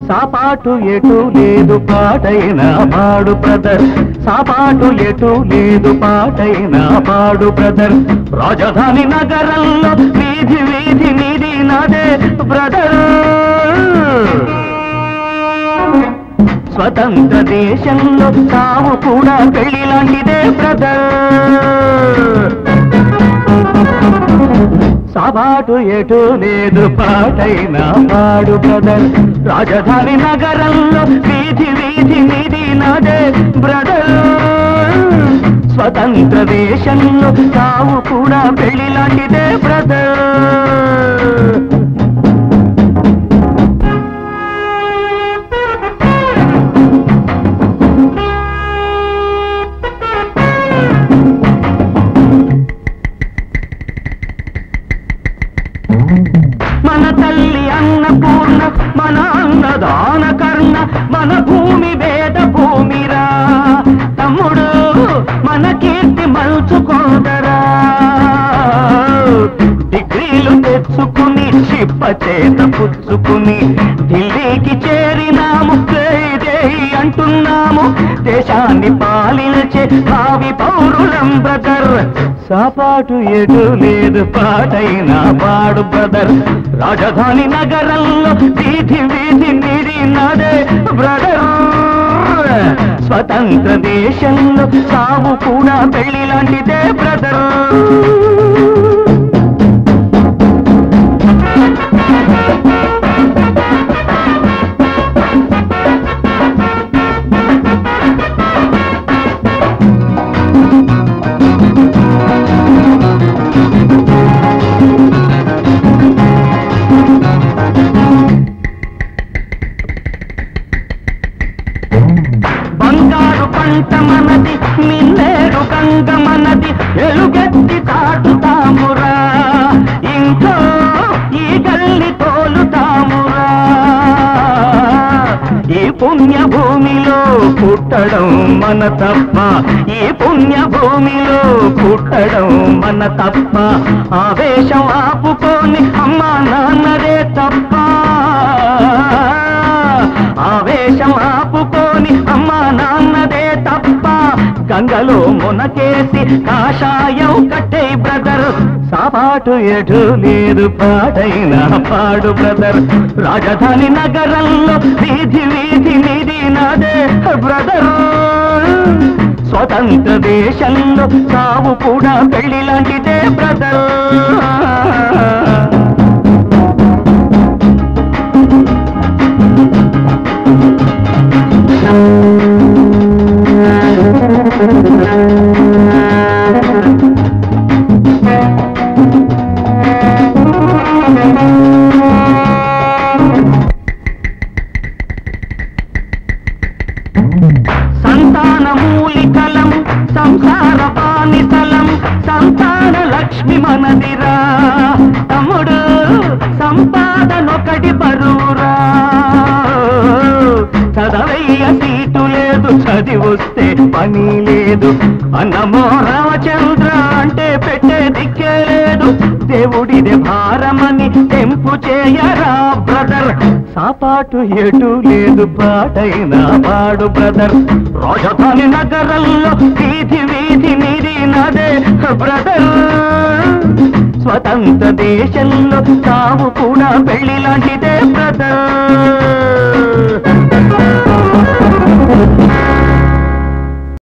సాపాటు ఎటు లేదు పాటైన పాడు బ్రదర్ సాపాటు ఎటు లేదు పాటైన పాడు బ్రదర్ రాజధాని నగరంలో వీధి వీధి నీది నాదే బ్రదర్ స్వతంత్ర దేశంలో తాము కూడా పెళ్లి లాంటిదే బ్రదర్ సాబాటు ఎటు లేదు పాటైన పాడు బ్రదర్ రాజధాని నగరంలో వీధి వీధి నీది నాదే బ్రదర్ స్వతంత్ర దేశంలో తాము కూడా పెళ్లి లాంటిదే బ్రదర్ మన తల్లి అన్నపూర్ణ మన అన్నదాన కర్ణ మన భూమి వేద భూమిరా తమ్ముడు మన కీర్తి మలుచుకోదరా డిగ్రీలు తెచ్చుకుని చిప్ప చేత పుచ్చుకుని ఢిల్లీకి చేరినాము అంటున్నాము దేశాన్ని పాలించే భావి పౌరులం బ్రదర్ సాపాటు ఎటు లేదు పాటైన పాడు బ్రదర్ రాజధాని నగరంలో వీధి వీధి నీది నాదే బ్రదర్ స్వతంత్ర దేశంలో సాగు కూడా పెళ్లి లాంటిదే బ్రదర్ బంగారు పంట మనది మిన్నేరు గంగ మనది ఎలుగెత్తి తాటుతామురా ఇంకో ఈ గల్లి తోలుతామురా ఈ పుణ్య భూమిలో పుట్టడం మన తప్ప ఈ పుణ్య భూమిలో పుట్టడం మన తప్ప ఆవేశం ఆపుకొని అమ్మా నాన్నదే తప్ప ఆవేశం ఆపుకొని అమ్మా నాన్నదే తప్ప గంగలో మునకేసి కాషాయం కట్టే బ్రదర్ సాపాటు ఎటు లేదు పాటైన పాడు బ్రదర్ రాజధాని నగరంలో వీధి వీధి నీది నాదే బ్రదర్ స్వతంత్ర దేశంలో సాగు కూడా పెళ్లి లాంటిదే బ్రదర్ సంతాన మూలికలం సంసార బానిసలం సంతాన లక్ష్మి మనదిరా తమ్ముడు సంపాదనొకటి బరువురా చదవయ్య సీటు లేదు చదివొస్తే పని లేదు అన్నమో రామచంద్ర అంటే పెట్టే దిక్కే లేదు దేవుడిదే భారమని తెంపు చేయరా బ్రదర్ సాపాటు ఎటు లేదు పాటైన పాడు బ్రదర్ రాజధాని నగరంలో వీధి వీధి నీది నాదే బ్రదర్ స్వతంత్ర దేశంలో సాగు కూడా పెళ్లి లాంటిదే బ్రదర్